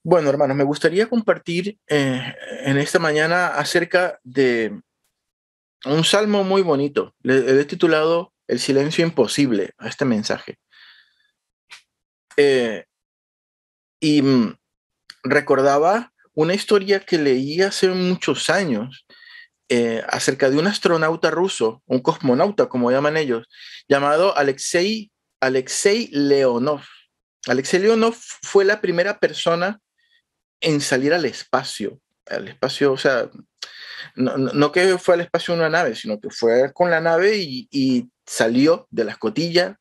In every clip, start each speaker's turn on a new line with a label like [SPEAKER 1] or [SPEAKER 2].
[SPEAKER 1] Bueno, hermanos, me gustaría compartir en esta mañana acerca de un salmo muy bonito. Le he titulado El silencio imposible a este mensaje. Eh, y recordaba una historia que leí hace muchos años acerca de un astronauta ruso, un cosmonauta, como llaman ellos, llamado Alexei Leonov. Alexei Leonov fue la primera persona en salir al espacio. Al espacio, o sea, no que fue al espacio en una nave, sino que fue con la nave y salió de la escotilla.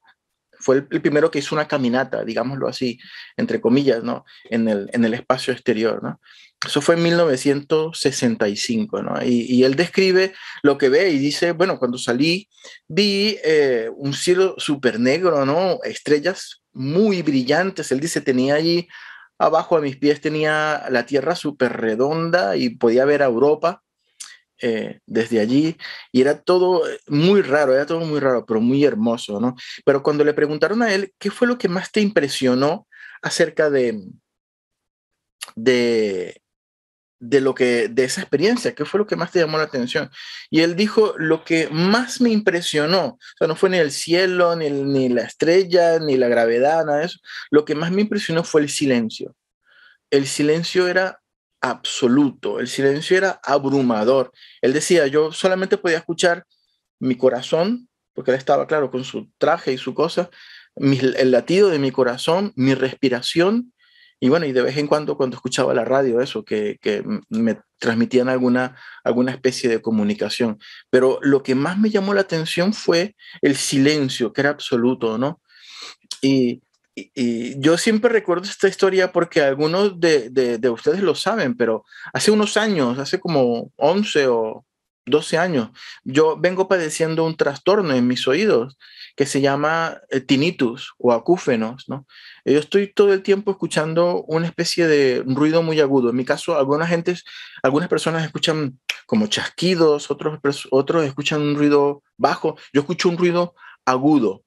[SPEAKER 1] Fue el primero que hizo una caminata, digámoslo así, entre comillas, ¿no? En el espacio exterior, ¿no? Eso fue en 1965, ¿no? Y él describe lo que ve y dice, bueno, cuando salí vi un cielo súper negro, ¿no? Estrellas muy brillantes. Él dice, tenía allí abajo a mis pies, tenía la tierra súper redonda y podía ver a Europa desde allí, y era todo era todo muy raro, pero muy hermoso, ¿no? Pero cuando le preguntaron a él, ¿qué fue lo que más te impresionó acerca de, de esa experiencia? ¿Qué fue lo que más te llamó la atención? Y él dijo, lo que más me impresionó, o sea, no fue ni el cielo, ni la estrella, ni la gravedad, nada de eso. Lo que más me impresionó fue el silencio. El silencio era absoluto, el silencio era abrumador. Él decía, yo solamente podía escuchar mi corazón, porque él estaba, claro, con su traje y su cosa, el latido de mi corazón, mi respiración, y bueno, y de vez en cuando escuchaba la radio, eso, que me transmitían alguna especie de comunicación. Pero lo que más me llamó la atención fue el silencio, que era absoluto, ¿no? Y, y yo siempre recuerdo esta historia porque algunos de ustedes lo saben, pero hace unos años, hace como 11 o 12 años, yo vengo padeciendo un trastorno en mis oídos que se llama tinnitus o acúfenos, ¿no? Yo estoy todo el tiempo escuchando una especie de ruido muy agudo. En mi caso, algunas personas escuchan como chasquidos, otros escuchan un ruido bajo. Yo escucho un ruido agudo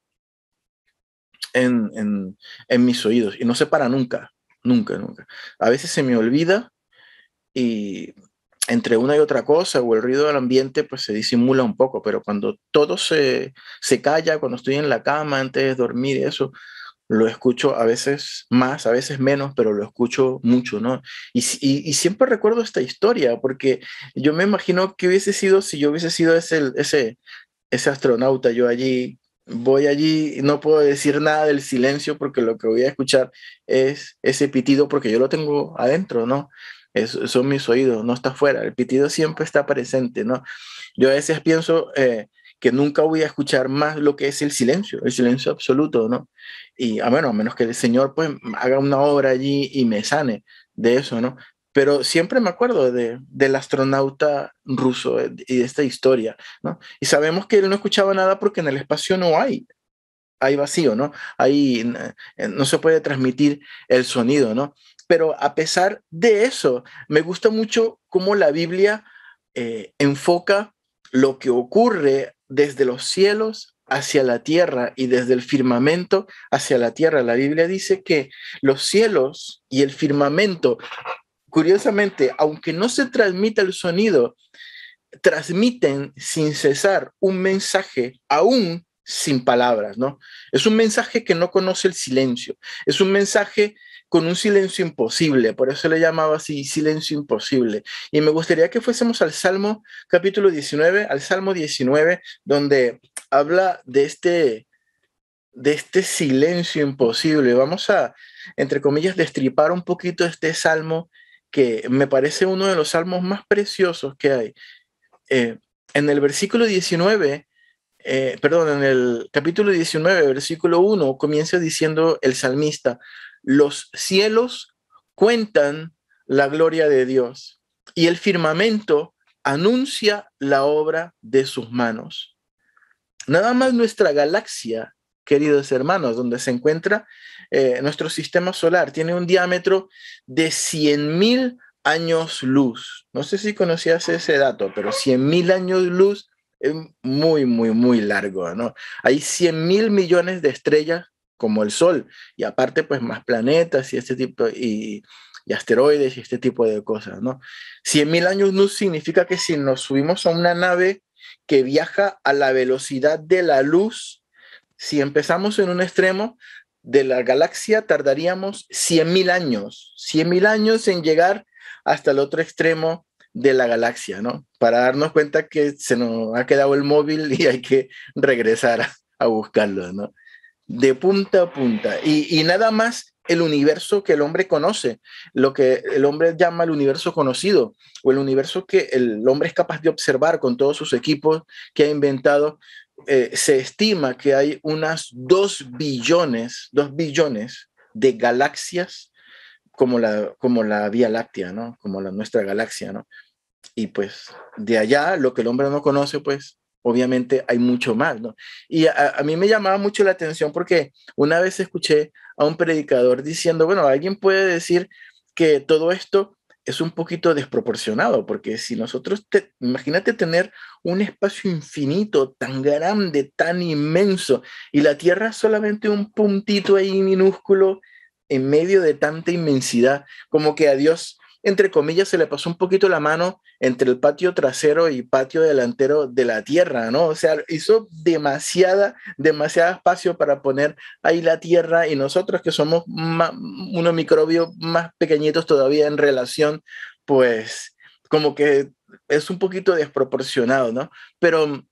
[SPEAKER 1] en, en, en mis oídos y no se para nunca, nunca, nunca. A veces se me olvida y entre una y otra cosa o el ruido del ambiente pues se disimula un poco, pero cuando todo se calla, cuando estoy en la cama antes de dormir, eso lo escucho a veces más, a veces menos, pero lo escucho mucho, ¿no? Y siempre recuerdo esta historia porque yo me imagino que hubiese sido si yo hubiese sido ese astronauta, yo allí, voy allí y no puedo decir nada del silencio porque lo que voy a escuchar es ese pitido porque yo lo tengo adentro, ¿no? Son mis oídos, no está afuera, el pitido siempre está presente, ¿no? Yo a veces pienso que nunca voy a escuchar más lo que es el silencio absoluto, ¿no? Y bueno, a menos que el Señor pues haga una obra allí y me sane de eso, ¿no? Pero siempre me acuerdo del astronauta ruso y de esta historia, ¿no? Y sabemos que él no escuchaba nada porque en el espacio hay vacío, ¿no? Ahí no se puede transmitir el sonido, ¿no? Pero a pesar de eso, me gusta mucho cómo la Biblia enfoca lo que ocurre desde los cielos hacia la tierra y desde el firmamento hacia la tierra. La Biblia dice que los cielos y el firmamento, curiosamente, aunque no se transmita el sonido, transmiten sin cesar un mensaje aún sin palabras, ¿no? Es un mensaje que no conoce el silencio, es un mensaje con un silencio imposible, por eso le llamaba así, silencio imposible. Y me gustaría que fuésemos al Salmo capítulo 19, al Salmo 19, donde habla de este silencio imposible. Vamos a, entre comillas, destripar un poquito este salmo que me parece uno de los salmos más preciosos que hay. eh, en el versículo 19, perdón, en el capítulo 19, versículo 1, comienza diciendo el salmista, los cielos cuentan la gloria de Dios y el firmamento anuncia la obra de sus manos. Nada más nuestra galaxia, queridos hermanos, donde se encuentra nuestro sistema solar, tiene un diámetro de 100.000 años luz. No sé si conocías ese dato, pero 100.000 años luz es muy, muy, muy largo, ¿no? Hay 100.000 millones de estrellas como el Sol, y aparte, pues más planetas y este tipo, y asteroides y este tipo de cosas, ¿no? 100.000 años luz significa que si nos subimos a una nave que viaja a la velocidad de la luz, si empezamos en un extremo de la galaxia, tardaríamos 100.000 años, 100.000 años en llegar hasta el otro extremo de la galaxia, ¿no? Para darnos cuenta que se nos ha quedado el móvil y hay que regresar a buscarlo, ¿no? De punta a punta. Y nada más el universo que el hombre conoce, lo que el hombre llama el universo conocido, o el universo que el hombre es capaz de observar con todos sus equipos que ha inventado. Se estima que hay unas 2 billones de galaxias como la Vía Láctea, ¿no? Como nuestra galaxia, ¿no? Y pues de allá, lo que el hombre no conoce, pues obviamente hay mucho más, ¿no? Y a mí me llamaba mucho la atención porque una vez escuché a un predicador diciendo, bueno, alguien puede decir que todo esto es un poquito desproporcionado, porque si nosotros, imagínate tener un espacio infinito tan grande, tan inmenso, y la Tierra es solamente un puntito ahí minúsculo en medio de tanta inmensidad, como que a Dios, entre comillas, se le pasó un poquito la mano entre el patio trasero y patio delantero de la Tierra, ¿no? O sea, hizo demasiado espacio para poner ahí la Tierra, y nosotros que somos unos microbios más pequeñitos todavía en relación, pues como que es un poquito desproporcionado, ¿no? Pero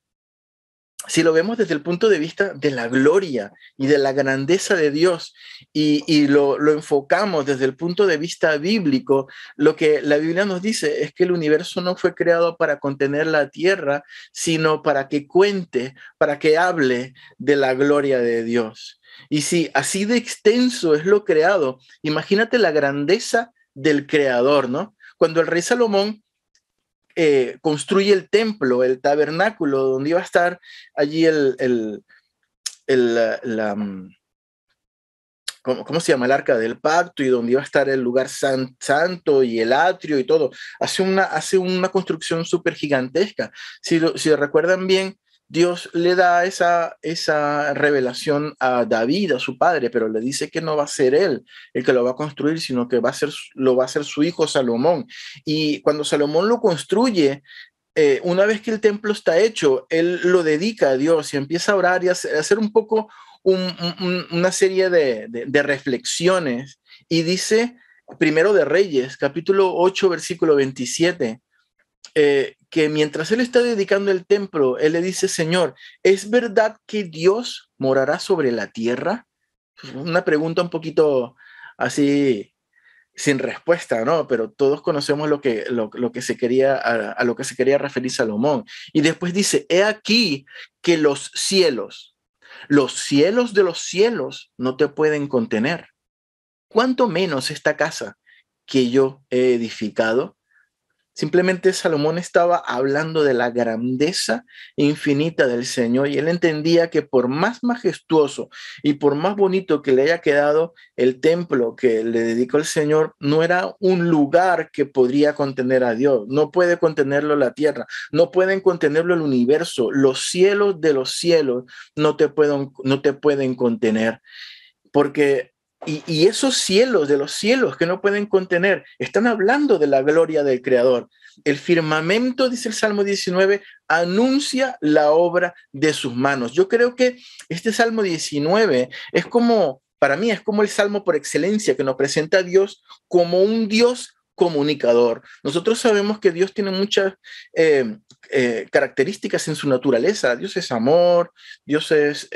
[SPEAKER 1] si lo vemos desde el punto de vista de la gloria y de la grandeza de Dios y lo enfocamos desde el punto de vista bíblico, lo que la Biblia nos dice es que el universo no fue creado para contener la tierra, sino para que cuente, para que hable de la gloria de Dios. Y si así de extenso es lo creado, imagínate la grandeza del creador, ¿no? Cuando el rey Salomón construye el templo, el tabernáculo, donde iba a estar allí ¿cómo se llama? El arca del pacto, y donde iba a estar el lugar santo y el atrio y todo. Hace una construcción súper gigantesca. Si recuerdan bien, Dios le da esa revelación a David, a su padre, pero le dice que no va a ser él el que lo va a construir, sino que lo va a hacer su hijo Salomón. Y cuando Salomón lo construye, una vez que el templo está hecho, él lo dedica a Dios y empieza a orar y a hacer un poco una serie de reflexiones. Y dice, Primero de Reyes, capítulo 8, versículo 27, que mientras él está dedicando el templo, él le dice, Señor, ¿es verdad que Dios morará sobre la tierra? Una pregunta un poquito así sin respuesta, ¿no? Pero todos conocemos lo que se quería, a lo que se quería referir Salomón. Y después dice, he aquí que los cielos de los cielos no te pueden contener. ¿Cuánto menos esta casa que yo he edificado? Simplemente Salomón estaba hablando de la grandeza infinita del Señor, y él entendía que por más majestuoso y por más bonito que le haya quedado el templo que le dedicó el Señor, no era un lugar que podría contener a Dios. No puede contenerlo la tierra, no pueden contenerlo el universo. Los cielos de los cielos no te pueden contener, porque y esos cielos de los cielos que no pueden contener, están hablando de la gloria del Creador. El firmamento, dice el Salmo 19, anuncia la obra de sus manos. Yo creo que este Salmo 19 es como, para mí, es como el Salmo por excelencia, que nos presenta a Dios como un Dios comunicador. Nosotros sabemos que Dios tiene muchas características en su naturaleza. Dios es amor, Dios es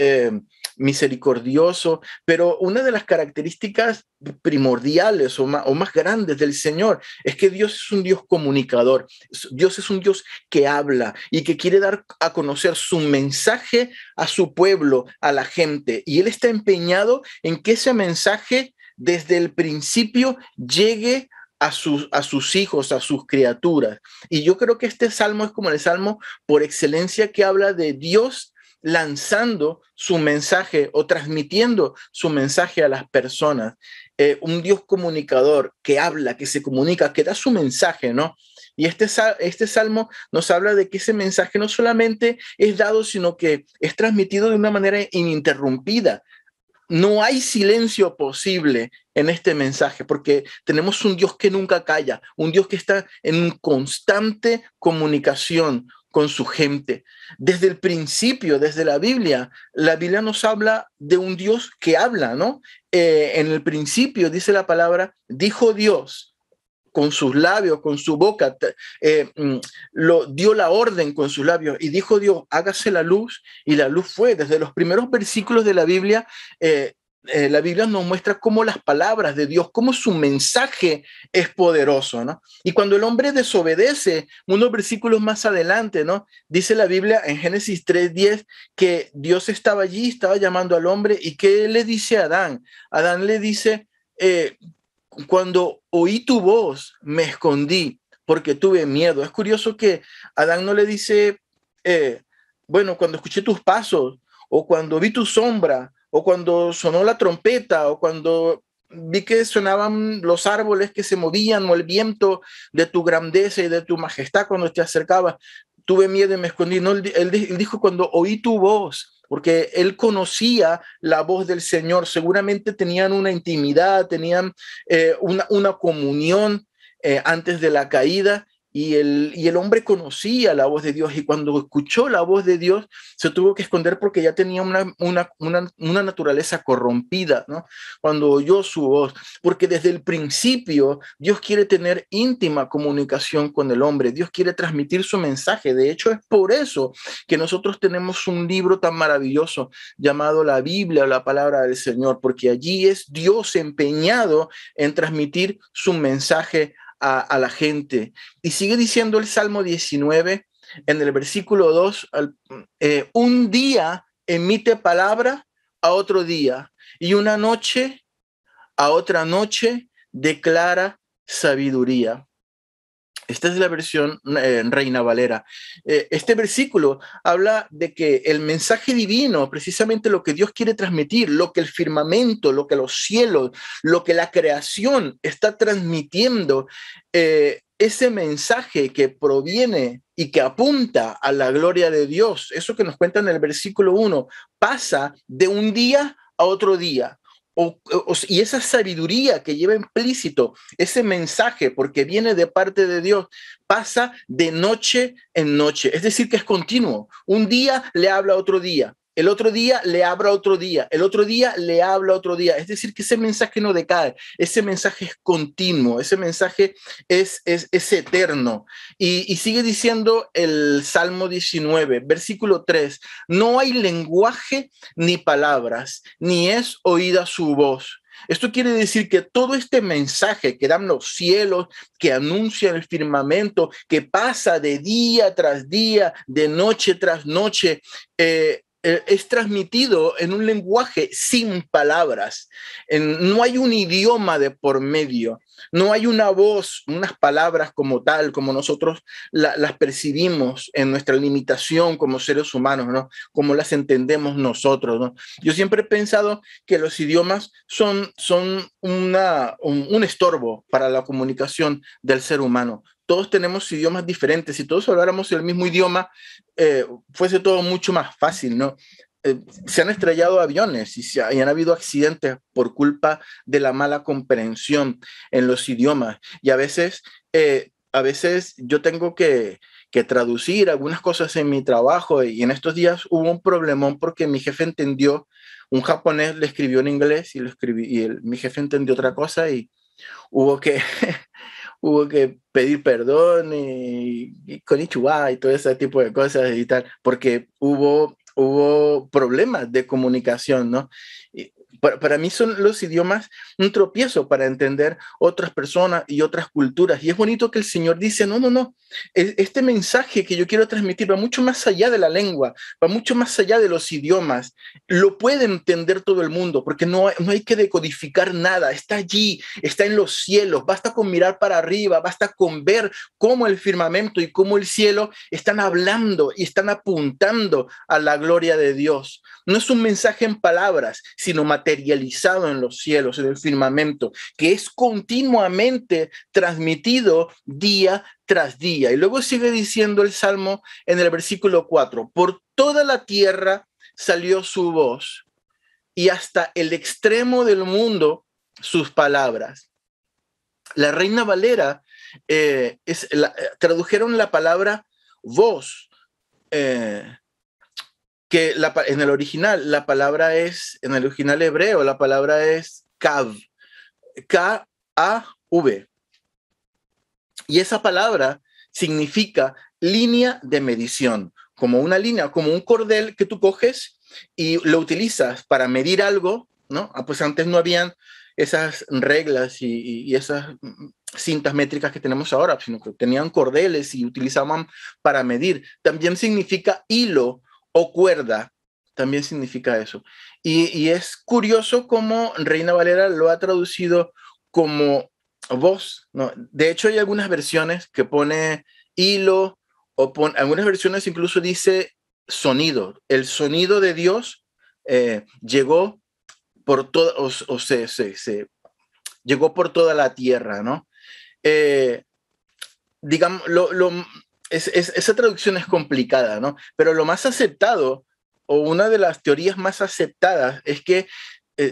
[SPEAKER 1] misericordioso, pero una de las características primordiales o más grandes del Señor es que Dios es un Dios comunicador. Dios es un Dios que habla y que quiere dar a conocer su mensaje a su pueblo, a la gente, y Él está empeñado en que ese mensaje desde el principio llegue a sus hijos, a sus criaturas. Y yo creo que este salmo es como el salmo por excelencia, que habla de Dios lanzando su mensaje o transmitiendo su mensaje a las personas. Un Dios comunicador que habla, que se comunica, que da su mensaje, ¿no? Y este salmo nos habla de que ese mensaje no solamente es dado, sino que es transmitido de una manera ininterrumpida. no hay silencio posible en este mensaje, porque tenemos un Dios que nunca calla, un Dios que está en constante comunicación con su gente. Desde el principio, desde la Biblia nos habla de un Dios que habla, ¿no? En el principio dice la palabra, dijo Dios, con sus labios, con su boca, dio la orden con sus labios y dijo Dios, hágase la luz, y la luz fue. Desde los primeros versículos de la Biblia nos muestra cómo las palabras de Dios, cómo su mensaje es poderoso, ¿no? Y cuando el hombre desobedece, unos versículos más adelante, ¿no? Dice la Biblia en Génesis 3:10 que Dios estaba allí, estaba llamando al hombre, y ¿qué le dice a Adán? Adán le dice, cuando oí tu voz, me escondí porque tuve miedo. Es curioso que Adán no le dice, bueno, cuando escuché tus pasos, o cuando vi tu sombra, o cuando sonó la trompeta, o cuando vi que sonaban los árboles que se movían, o el viento de tu grandeza y de tu majestad cuando te acercabas, tuve miedo y me escondí. No, él dijo cuando oí tu voz, porque él conocía la voz del Señor. Seguramente tenían una intimidad, tenían una comunión antes de la caída, y el hombre conocía la voz de Dios, y cuando escuchó la voz de Dios se tuvo que esconder porque ya tenía una naturaleza corrompida, ¿no? Cuando oyó su voz, porque desde el principio Dios quiere tener íntima comunicación con el hombre, Dios quiere transmitir su mensaje. De hecho, es por eso que nosotros tenemos un libro tan maravilloso llamado la Biblia, o la palabra del Señor, porque allí es Dios empeñado en transmitir su mensaje a la gente. Y sigue diciendo el Salmo 19 en el versículo 2, un día emite palabra a otro día, y una noche a otra noche declara sabiduría. Esta es la versión Reina Valera. Este versículo habla de que el mensaje divino, precisamente lo que Dios quiere transmitir, lo que el firmamento, lo que los cielos, lo que la creación está transmitiendo, ese mensaje que proviene y que apunta a la gloria de Dios, eso que nos cuenta en el versículo 1, pasa de un día a otro día. Y esa sabiduría que lleva implícito ese mensaje, porque viene de parte de Dios, pasa de noche en noche. Es decir, que es continuo. Un día le habla a otro día, el otro día le habla otro día, el otro día le habla otro día. Es decir, que ese mensaje no decae, ese mensaje es continuo, ese mensaje es eterno. Y sigue diciendo el Salmo 19, versículo 3, no hay lenguaje ni palabras, ni es oída su voz. Esto quiere decir que todo este mensaje que dan los cielos, que anuncia el firmamento, que pasa de día tras día, de noche tras noche, es transmitido en un lenguaje sin palabras. No hay un idioma de por medio, no hay una voz, unas palabras como tal, como nosotros las percibimos en nuestra limitación como seres humanos, ¿no? Como las entendemos nosotros, ¿no? Yo siempre he pensado que los idiomas son un estorbo para la comunicación del ser humano. Todos tenemos idiomas diferentes. Si todos habláramos el mismo idioma, fuese todo mucho más fácil, ¿no? Se han estrellado aviones y han habido accidentes por culpa de la mala comprensión en los idiomas. Y a veces yo tengo que traducir algunas cosas en mi trabajo, y en estos días hubo un problemón porque mi jefe entendió, un japonés le escribió en inglés y, mi jefe entendió otra cosa, y hubo que, hubo que pedir perdón y konnichiwa y todo ese tipo de cosas y tal, porque hubo problemas de comunicación, ¿no? Y para mí son los idiomas un tropiezo para entender otras personas y otras culturas. Y es bonito que el Señor dice, no, no, no, este mensaje que yo quiero transmitir va mucho más allá de la lengua, va mucho más allá de los idiomas. Lo puede entender todo el mundo, porque no hay que decodificar nada, está allí, está en los cielos, basta con mirar para arriba, basta con ver cómo el firmamento y cómo el cielo están hablando y están apuntando a la gloria de Dios. No es un mensaje en palabras, sino materializado en los cielos, en el firmamento, que es continuamente transmitido día tras día. Y luego sigue diciendo el Salmo en el versículo 4, por toda la tierra salió su voz y hasta el extremo del mundo sus palabras. La Reina Valera tradujeron la palabra voz, que en el original, en el original hebreo, la palabra es kav, K-A-V. Y esa palabra significa línea de medición, como una línea, como un cordel que tú coges y lo utilizas para medir algo, ¿no? Pues antes no habían esas reglas y esas cintas métricas que tenemos ahora, sino que tenían cordeles y utilizaban para medir. También significa hilo o cuerda, también significa eso. Y es curioso cómo Reina Valera lo ha traducido como voz, ¿no? De hecho, hay algunas versiones que pone hilo, algunas versiones incluso dice sonido. El sonido de Dios llegó por todo, llegó por toda la tierra, ¿no? Digamos, esa traducción es complicada, ¿no? Pero lo más aceptado, o una de las teorías más aceptadas, es que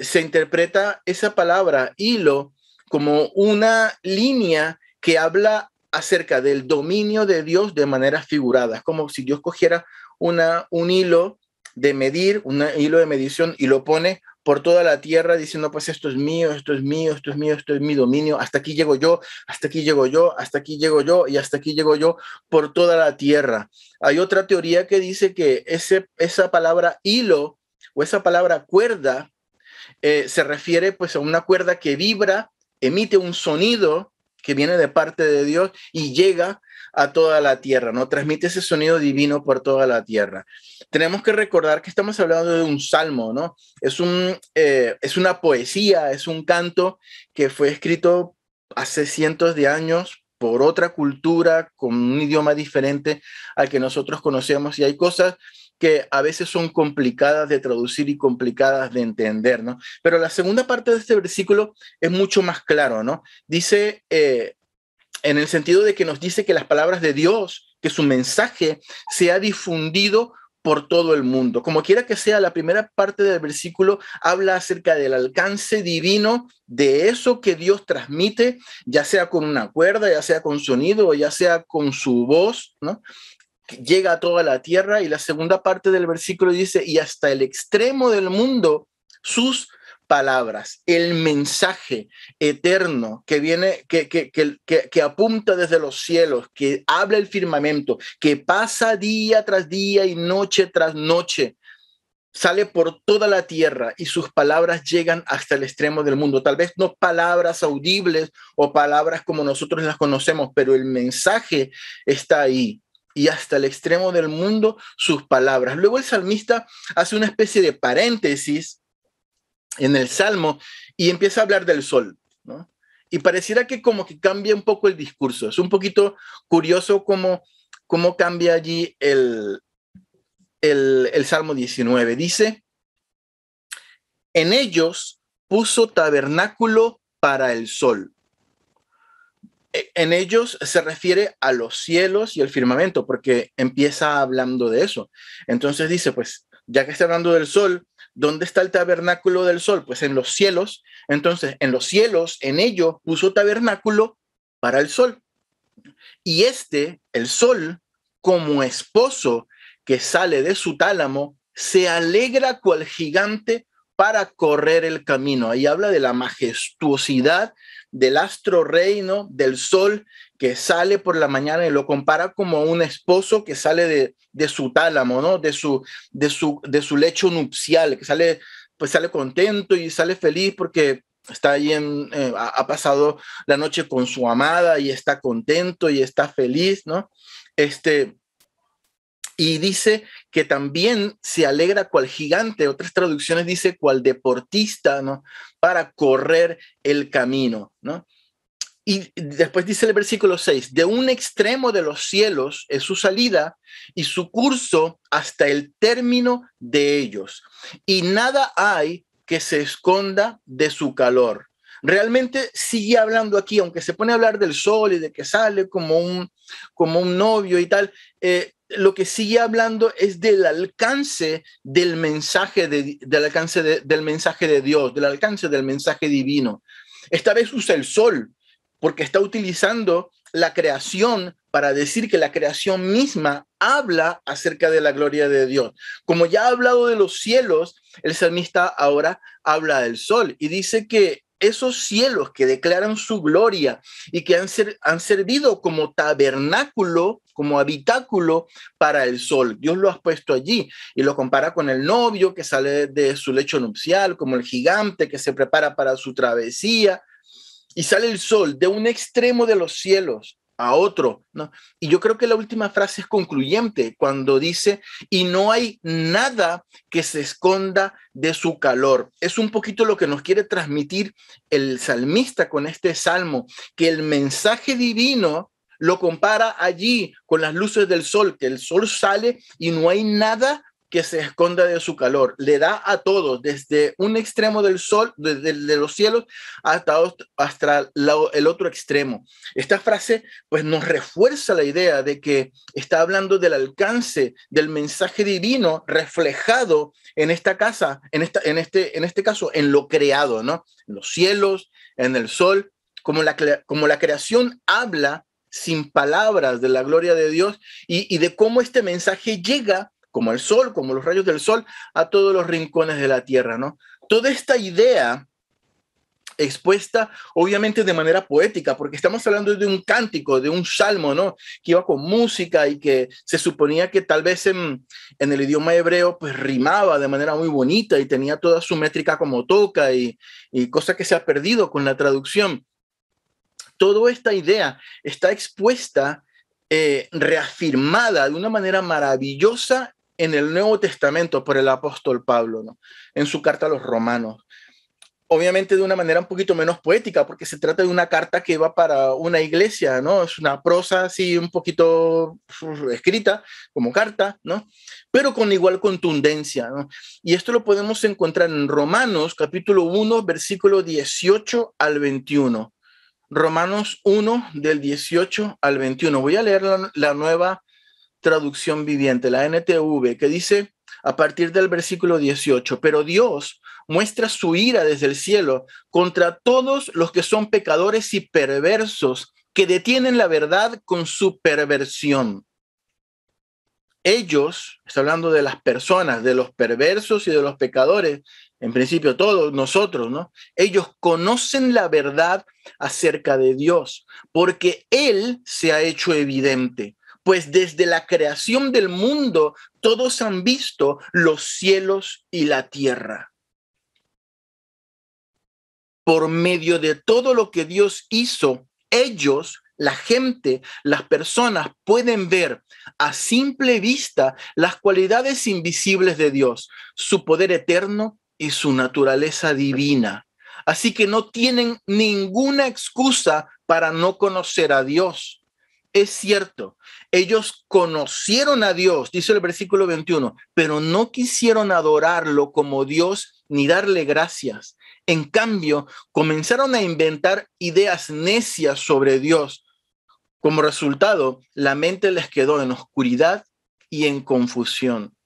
[SPEAKER 1] se interpreta esa palabra hilo como una línea que habla acerca del dominio de Dios de manera figurada. Es como si Dios cogiera un hilo de medir, un hilo de medición y lo pone por toda la tierra diciendo, pues esto es mío, esto es mío, esto es mío, esto es mi dominio, hasta aquí llego yo, hasta aquí llego yo, hasta aquí llego yo y hasta aquí llego yo por toda la tierra. Hay otra teoría que dice que esa palabra hilo o esa palabra cuerda se refiere pues a una cuerda que vibra, emite un sonido que viene de parte de Dios y llega a toda la tierra, ¿no? Transmite ese sonido divino por toda la tierra. Tenemos que recordar que estamos hablando de un salmo, ¿no? Es una poesía, es un canto que fue escrito hace cientos de años por otra cultura, con un idioma diferente al que nosotros conocemos, y hay cosas que a veces son complicadas de traducir y complicadas de entender, ¿no? Pero la segunda parte de este versículo es mucho más claro, ¿no? Dice, en el sentido de que nos dice que las palabras de Dios, que su mensaje se ha difundido por todo el mundo. Como quiera que sea, la primera parte del versículo habla acerca del alcance divino de eso que Dios transmite, ya sea con una cuerda, ya sea con sonido, o ya sea con su voz, ¿no? Llega a toda la tierra. Y la segunda parte del versículo dice, y hasta el extremo del mundo sus palabras, el mensaje eterno que viene, que apunta desde los cielos, que habla el firmamento, que pasa día tras día y noche tras noche, sale por toda la tierra y sus palabras llegan hasta el extremo del mundo. Tal vez no palabras audibles o palabras como nosotros las conocemos, pero el mensaje está ahí. Y hasta el extremo del mundo sus palabras. Luego el salmista hace una especie de paréntesis en el Salmo y empieza a hablar del sol, ¿no? Y pareciera que como que cambia un poco el discurso. Es un poquito curioso cómo cambia allí el Salmo 19. Dice, en ellos puso tabernáculo para el sol. En ellos se refiere a los cielos y el firmamento, porque empieza hablando de eso. Entonces dice, pues, ya que está hablando del sol, ¿dónde está el tabernáculo del sol? Pues en los cielos. Entonces, en los cielos, en ellos puso tabernáculo para el sol. Y el sol, como esposo que sale de su tálamo, se alegra cual gigante para correr el camino. Ahí habla de la majestuosidad del astro reino, del sol que sale por la mañana, y lo compara como un esposo que sale de su tálamo, ¿no? De su lecho nupcial, que sale contento y sale feliz porque está ahí ha pasado la noche con su amada y está contento y está feliz, ¿no? Y dice que también se alegra cual gigante, otras traducciones dice cual deportista, ¿no? Para correr el camino, ¿no? Y después dice el versículo 6, de un extremo de los cielos es su salida y su curso hasta el término de ellos. Y nada hay que se esconda de su calor. Realmente sigue hablando aquí, aunque se pone a hablar del sol y de que sale como un novio y tal, lo que sigue hablando es del alcance del mensaje, del mensaje de Dios, del alcance del mensaje divino. Esta vez usa el sol, porque está utilizando la creación para decir que la creación misma habla acerca de la gloria de Dios. Como ya ha hablado de los cielos, el salmista ahora habla del sol y dice que esos cielos que declaran su gloria y que han servido como tabernáculo, como habitáculo para el sol. Dios lo ha puesto allí y lo compara con el novio que sale de su lecho nupcial, como el gigante que se prepara para su travesía. Y sale el sol de un extremo de los cielos a otro, ¿no? Y yo creo que la última frase es concluyente cuando dice, y no hay nada que se esconda de su calor. Es un poquito lo que nos quiere transmitir el salmista con este salmo, que el mensaje divino lo compara allí con las luces del sol, que el sol sale y no hay nada que se esconda de su calor. Le da a todos, desde un extremo del sol, desde de los cielos, hasta el otro extremo. Esta frase pues nos refuerza la idea de que está hablando del alcance del mensaje divino reflejado en esta casa, en este caso, en lo creado, ¿no? En los cielos, en el sol, como la creación habla sin palabras de la gloria de Dios y de cómo este mensaje llega como el sol, como los rayos del sol, a todos los rincones de la tierra, ¿no? Toda esta idea expuesta obviamente de manera poética, porque estamos hablando de un cántico, de un salmo, ¿no? Que iba con música y que se suponía que tal vez en el idioma hebreo pues rimaba de manera muy bonita y tenía toda su métrica como toca y cosa que se ha perdido con la traducción. Toda esta idea está expuesta, reafirmada de una manera maravillosa en el Nuevo Testamento por el apóstol Pablo, ¿no? En su carta a los Romanos. Obviamente de una manera un poquito menos poética, porque se trata de una carta que va para una iglesia, ¿no? Es una prosa así un poquito escrita como carta, ¿no? Pero con igual contundencia, ¿no? Y esto lo podemos encontrar en Romanos capítulo 1, versículo 18 al 21. Romanos 1, del 18 al 21. Voy a leer la nueva traducción viviente, la NTV, que dice a partir del versículo 18, pero Dios muestra su ira desde el cielo contra todos los que son pecadores y perversos, que detienen la verdad con su perversión. Ellos, está hablando de las personas, de los perversos y de los pecadores, en principio todos nosotros, ¿no? Ellos conocen la verdad acerca de Dios, porque Él se ha hecho evidente. Pues desde la creación del mundo, todos han visto los cielos y la tierra. Por medio de todo lo que Dios hizo, ellos, la gente, las personas pueden ver a simple vista las cualidades invisibles de Dios, su poder eterno y su naturaleza divina. Así que no tienen ninguna excusa para no conocer a Dios. Es cierto, ellos conocieron a Dios, dice el versículo 21, pero no quisieron adorarlo como Dios ni darle gracias. En cambio, comenzaron a inventar ideas necias sobre Dios. Como resultado, la mente les quedó en oscuridad y en confusión.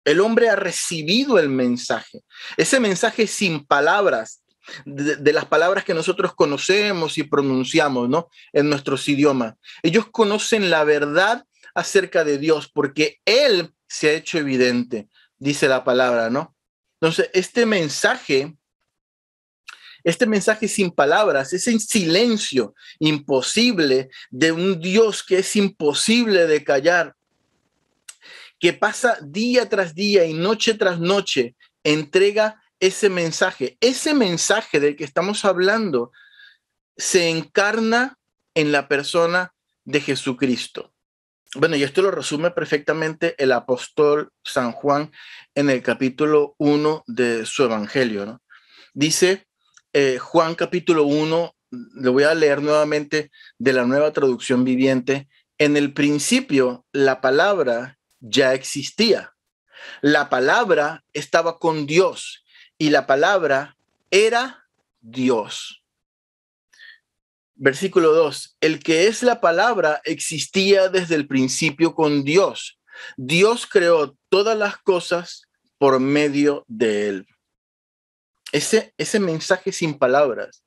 [SPEAKER 1] El hombre ha recibido el mensaje, ese mensaje sin palabras, de las palabras que nosotros conocemos y pronunciamos, ¿no? En nuestros idiomas. Ellos conocen la verdad acerca de Dios porque Él se ha hecho evidente, dice la palabra, ¿no? Entonces, este mensaje sin palabras, ese silencio imposible de un Dios que es imposible de callar, que pasa día tras día y noche tras noche, entrega ese mensaje. Ese mensaje del que estamos hablando se encarna en la persona de Jesucristo. Bueno, y esto lo resume perfectamente el apóstol San Juan en el capítulo 1 de su evangelio, ¿no? Dice Juan capítulo 1, le voy a leer nuevamente de la nueva traducción viviente. En el principio, la palabra ya existía. La palabra estaba con Dios y la palabra era Dios. Versículo 2, el que es la palabra existía desde el principio con Dios. Dios creó todas las cosas por medio de él. Ese mensaje sin palabras,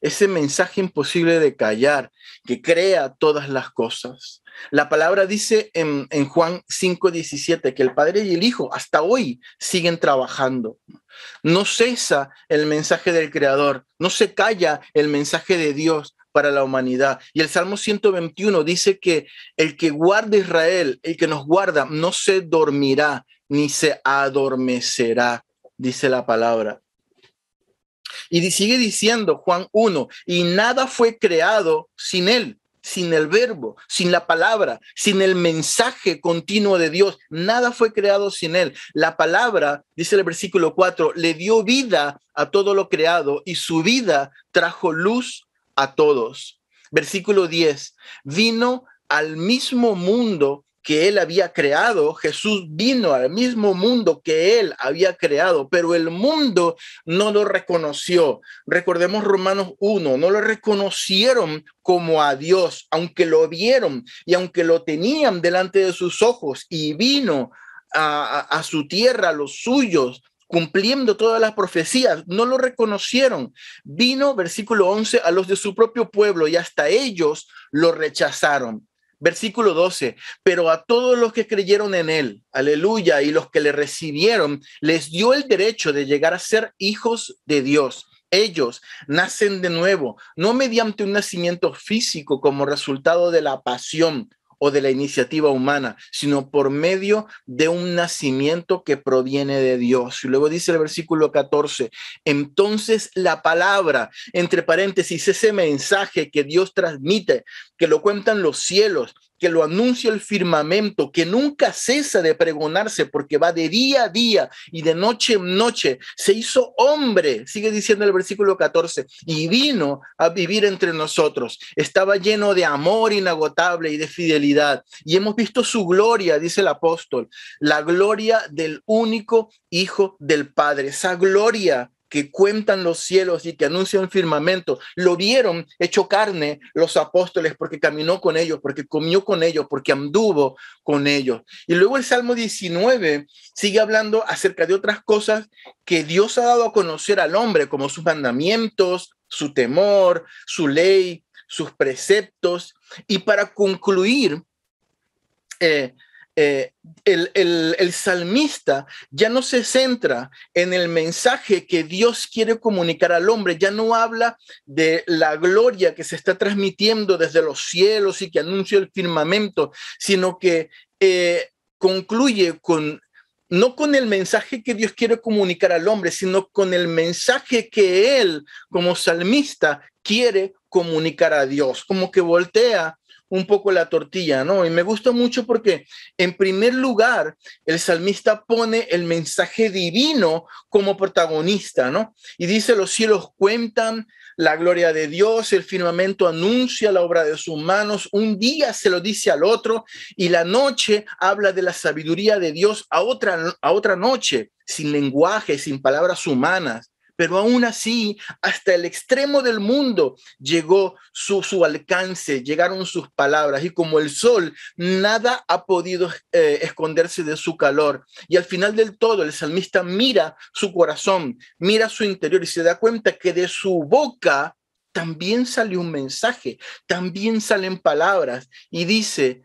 [SPEAKER 1] ese mensaje imposible de callar, que crea todas las cosas. La palabra dice en Juan 5:17 que el Padre y el Hijo hasta hoy siguen trabajando. No cesa el mensaje del Creador, no se calla el mensaje de Dios para la humanidad. Y el Salmo 121 dice que el que guarda Israel, el que nos guarda, no se dormirá ni se adormecerá, dice la palabra. Y sigue diciendo Juan 1, y nada fue creado sin él, sin el verbo, sin la palabra, sin el mensaje continuo de Dios. Nada fue creado sin él. La palabra, dice el versículo 4, le dio vida a todo lo creado y su vida trajo luz a todos. Versículo 10, vino al mismo mundo que él había creado. Jesús vino al mismo mundo que él había creado, pero el mundo no lo reconoció. Recordemos Romanos 1, no lo reconocieron como a Dios, aunque lo vieron y aunque lo tenían delante de sus ojos, y vino a su tierra, a los suyos, cumpliendo todas las profecías, no lo reconocieron. Vino, versículo 11, a los de su propio pueblo y hasta ellos lo rechazaron. Versículo 12, pero a todos los que creyeron en él, aleluya, y los que le recibieron, les dio el derecho de llegar a ser hijos de Dios. Ellos nacen de nuevo, no mediante un nacimiento físico como resultado de la pasión o de la iniciativa humana, sino por medio de un nacimiento que proviene de Dios. Y luego dice el versículo 14, entonces la palabra, entre paréntesis, ese mensaje que Dios transmite, que lo cuentan los cielos, que lo anuncia el firmamento, que nunca cesa de pregonarse porque va de día a día y de noche en noche, se hizo hombre, sigue diciendo el versículo 14, y vino a vivir entre nosotros. Estaba lleno de amor inagotable y de fidelidad. Y hemos visto su gloria, dice el apóstol, la gloria del único Hijo del Padre, esa gloria que cuentan los cielos y que anuncian el firmamento. Lo vieron hecho carne los apóstoles porque caminó con ellos, porque comió con ellos, porque anduvo con ellos. Y luego el Salmo 19 sigue hablando acerca de otras cosas que Dios ha dado a conocer al hombre, como sus mandamientos, su temor, su ley, sus preceptos. Y para concluir, el salmista ya no se centra en el mensaje que Dios quiere comunicar al hombre, ya no habla de la gloria que se está transmitiendo desde los cielos y que anuncia el firmamento, sino que concluye no con el mensaje que Dios quiere comunicar al hombre, sino con el mensaje que él, como salmista, quiere comunicar a Dios, como que voltea un poco la tortilla, ¿no? Y me gusta mucho porque, en primer lugar, el salmista pone el mensaje divino como protagonista, ¿no? Y dice, los cielos cuentan la gloria de Dios, el firmamento anuncia la obra de sus manos, un día se lo dice al otro, y la noche habla de la sabiduría de Dios a otra noche, sin lenguaje, sin palabras humanas. Pero aún así, hasta el extremo del mundo llegó su alcance, llegaron sus palabras, y como el sol, nada ha podido esconderse de su calor. Y al final del todo, el salmista mira su corazón, mira su interior y se da cuenta que de su boca también salió un mensaje, también salen palabras, y dice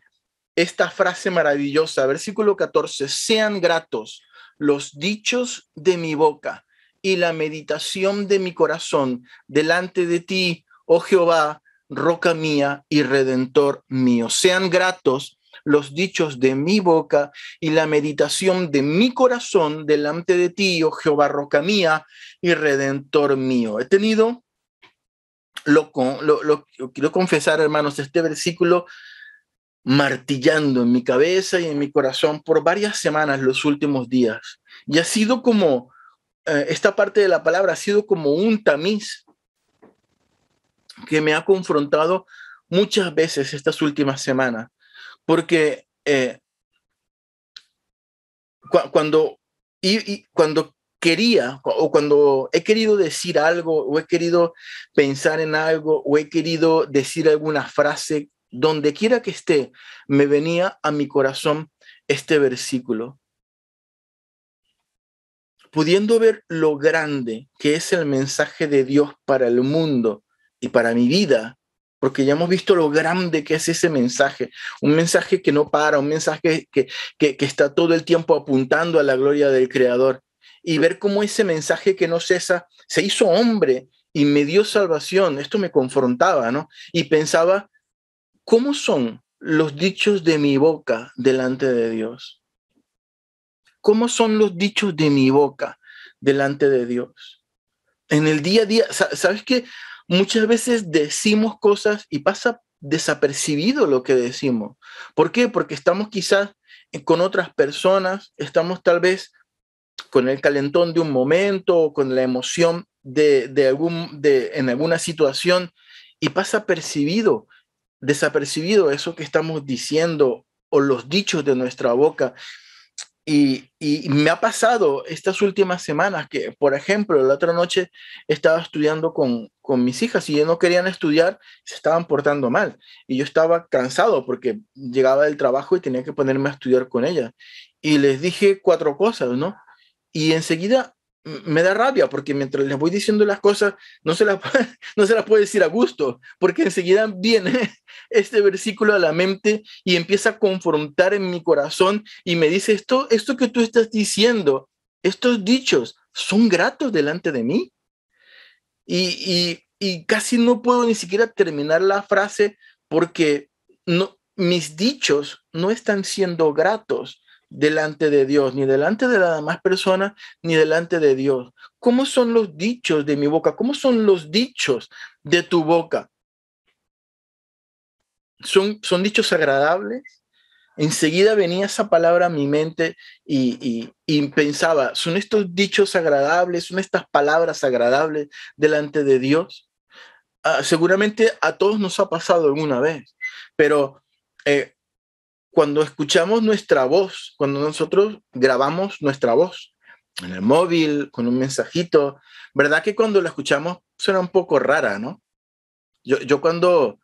[SPEAKER 1] esta frase maravillosa, versículo 14, sean gratos los dichos de mi boca y la meditación de mi corazón delante de ti, oh Jehová, roca mía y redentor mío. Sean gratos los dichos de mi boca y la meditación de mi corazón delante de ti, oh Jehová, roca mía y redentor mío. He tenido, quiero confesar, hermanos, este versículo martillando en mi cabeza y en mi corazón por varias semanas los últimos días. Y ha sido como, esta parte de la palabra ha sido como un tamiz que me ha confrontado muchas veces estas últimas semanas. Porque cuando quería, o cuando he querido decir algo, o he querido pensar en algo, o he querido decir alguna frase, donde quiera que esté, me venía a mi corazón este versículo. Pudiendo ver lo grande que es el mensaje de Dios para el mundo y para mi vida, porque ya hemos visto lo grande que es ese mensaje, un mensaje que no para, un mensaje que está todo el tiempo apuntando a la gloria del Creador, y ver cómo ese mensaje que no cesa se hizo hombre y me dio salvación. Esto me confrontaba, ¿no? Y pensaba, ¿cómo son los dichos de mi boca delante de Dios? ¿Cómo son los dichos de mi boca delante de Dios? En el día a día, ¿sabes qué? Muchas veces decimos cosas y pasa desapercibido lo que decimos. ¿Por qué? Porque estamos quizás con otras personas, estamos tal vez con el calentón de un momento o con la emoción en alguna situación, y pasa desapercibido eso que estamos diciendo o los dichos de nuestra boca. Y me ha pasado estas últimas semanas que, por ejemplo, la otra noche estaba estudiando con mis hijas y ellas no querían estudiar, se estaban portando mal. Y yo estaba cansado porque llegaba del trabajo y tenía que ponerme a estudiar con ellas. Y les dije cuatro cosas, ¿no? Y enseguida me da rabia porque mientras les voy diciendo las cosas, no se las, no se las puedo decir a gusto, porque enseguida viene este versículo a la mente y empieza a confrontar en mi corazón y me dice, esto que tú estás diciendo, estos dichos, ¿son gratos delante de mí? Y casi no puedo ni siquiera terminar la frase porque no, mis dichos no están siendo gratos delante de Dios, ni delante de las demás personas, ni delante de Dios. ¿Cómo son los dichos de mi boca? ¿Cómo son los dichos de tu boca? ¿Son dichos agradables? Enseguida venía esa palabra a mi mente y pensaba, ¿son estos dichos agradables? ¿Son estas palabras agradables delante de Dios? Seguramente a todos nos ha pasado alguna vez, pero cuando escuchamos nuestra voz, cuando nosotros grabamos nuestra voz en el móvil, con un mensajito, ¿verdad que cuando la escuchamos suena un poco rara, ¿no? Yo cuando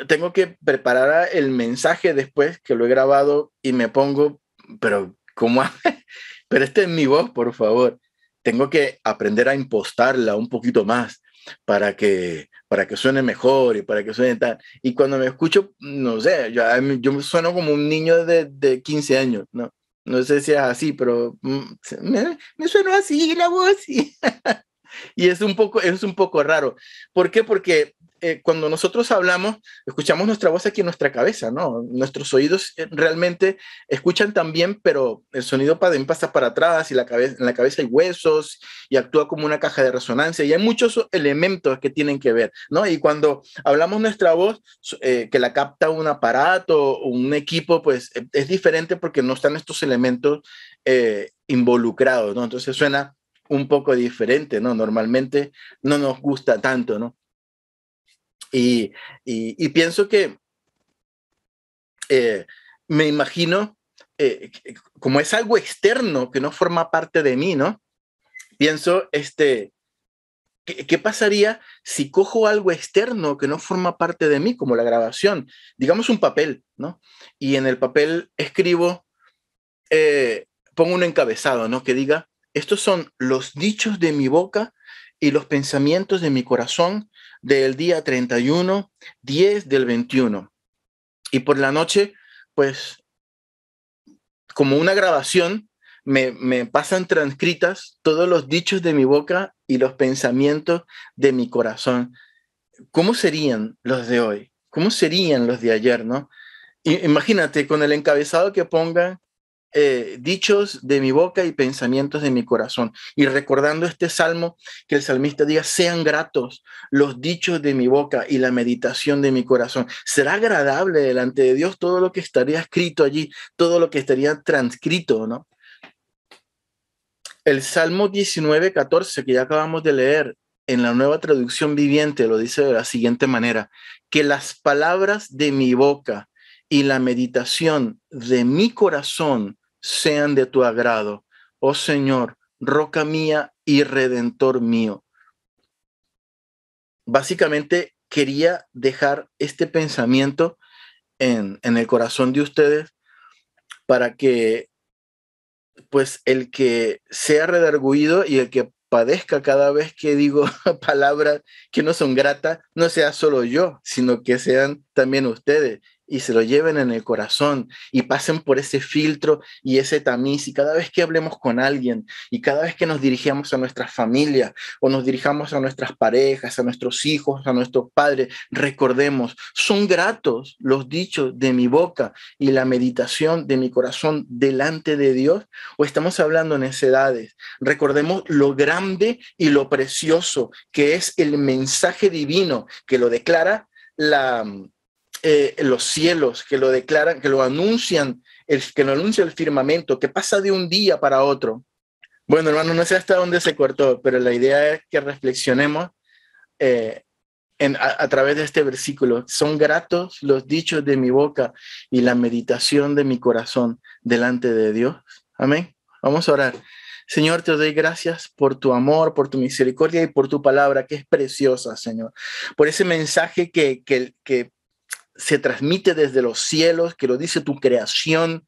[SPEAKER 1] tengo que preparar el mensaje después que lo he grabado y me pongo, pero ¿cómo? Pero esta es mi voz, por favor. Tengo que aprender a impostarla un poquito más para que suene mejor y para que suene tal. Y cuando me escucho, no sé, yo me sueno como un niño de 15 años, ¿no? No sé si es así, pero me sueno así la voz. Y es un poco raro. ¿Por qué? Porque cuando nosotros hablamos, escuchamos nuestra voz aquí en nuestra cabeza, ¿no? Nuestros oídos realmente escuchan también, pero el sonido pasa para atrás y en la cabeza hay huesos y actúa como una caja de resonancia y hay muchos elementos que tienen que ver, ¿no? Y cuando hablamos nuestra voz, que la capta un aparato o un equipo, pues es diferente porque no están estos elementos involucrados, ¿no? Entonces suena un poco diferente, ¿no? Normalmente no nos gusta tanto, ¿no? Y pienso que eh, me imagino, como es algo externo que no forma parte de mí, ¿no? Pienso, ¿qué pasaría si cojo algo externo que no forma parte de mí, como la grabación? Digamos un papel, ¿no? Y en el papel escribo, pongo un encabezado, ¿no? Que diga, estos son los dichos de mi boca y los pensamientos de mi corazón del día 31/10 del 21. Y por la noche, pues como una grabación, me pasan transcritas todos los dichos de mi boca y los pensamientos de mi corazón. ¿Cómo serían los de hoy? ¿Cómo serían los de ayer, no? Imagínate con el encabezado que pongan dichos de mi boca y pensamientos de mi corazón. Y recordando este salmo, que el salmista diga, sean gratos los dichos de mi boca y la meditación de mi corazón. Será agradable delante de Dios todo lo que estaría escrito allí, todo lo que estaría transcrito, ¿no? El Salmo 19:14 que ya acabamos de leer en la Nueva Traducción Viviente lo dice de la siguiente manera, que las palabras de mi boca y la meditación de mi corazón sean de tu agrado, oh Señor, roca mía y redentor mío. Básicamente quería dejar este pensamiento en el corazón de ustedes para que pues el que sea redarguido y el que padezca cada vez que digo palabras que no son gratas, no sea solo yo, sino que sean también ustedes y se lo lleven en el corazón y pasen por ese filtro y ese tamiz. Y cada vez que hablemos con alguien y cada vez que nos dirigamos a nuestras familias o nos dirijamos a nuestras parejas, a nuestros hijos, a nuestros padres, recordemos, son gratos los dichos de mi boca y la meditación de mi corazón delante de Dios. ¿O estamos hablando necedades? Recordemos lo grande y lo precioso que es el mensaje divino que lo declara los cielos, que lo declaran, que lo anuncian, que lo anuncia el firmamento, que pasa de un día para otro. Bueno, hermano, no sé hasta dónde se cortó, pero la idea es que reflexionemos eh, a través de este versículo. Son gratos los dichos de mi boca y la meditación de mi corazón delante de Dios. Amén. Vamos a orar. Señor, te doy gracias por tu amor, por tu misericordia y por tu palabra, que es preciosa, Señor. Por ese mensaje que se transmite desde los cielos, que lo dice tu creación,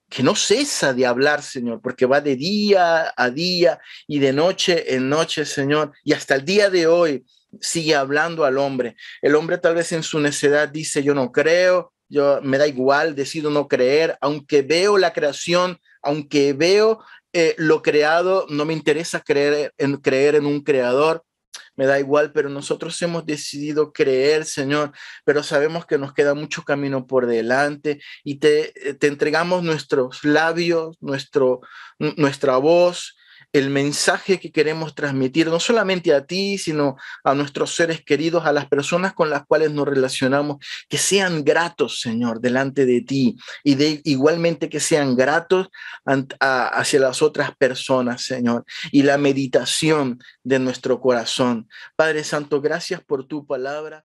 [SPEAKER 1] que no cesa de hablar, Señor, porque va de día a día y de noche en noche, Señor, y hasta el día de hoy sigue hablando al hombre. El hombre tal vez en su necedad dice, yo no creo, yo me da igual, decido no creer, aunque veo la creación, aunque veo lo creado, no me interesa creer en un creador. Me da igual, pero nosotros hemos decidido creer, Señor, pero sabemos que nos queda mucho camino por delante y te entregamos nuestros labios, nuestra voz, el mensaje que queremos transmitir, no solamente a ti, sino a nuestros seres queridos, a las personas con las cuales nos relacionamos, que sean gratos, Señor, delante de ti y igualmente que sean gratos hacia las otras personas, Señor, y la meditación de nuestro corazón. Padre Santo, gracias por tu palabra.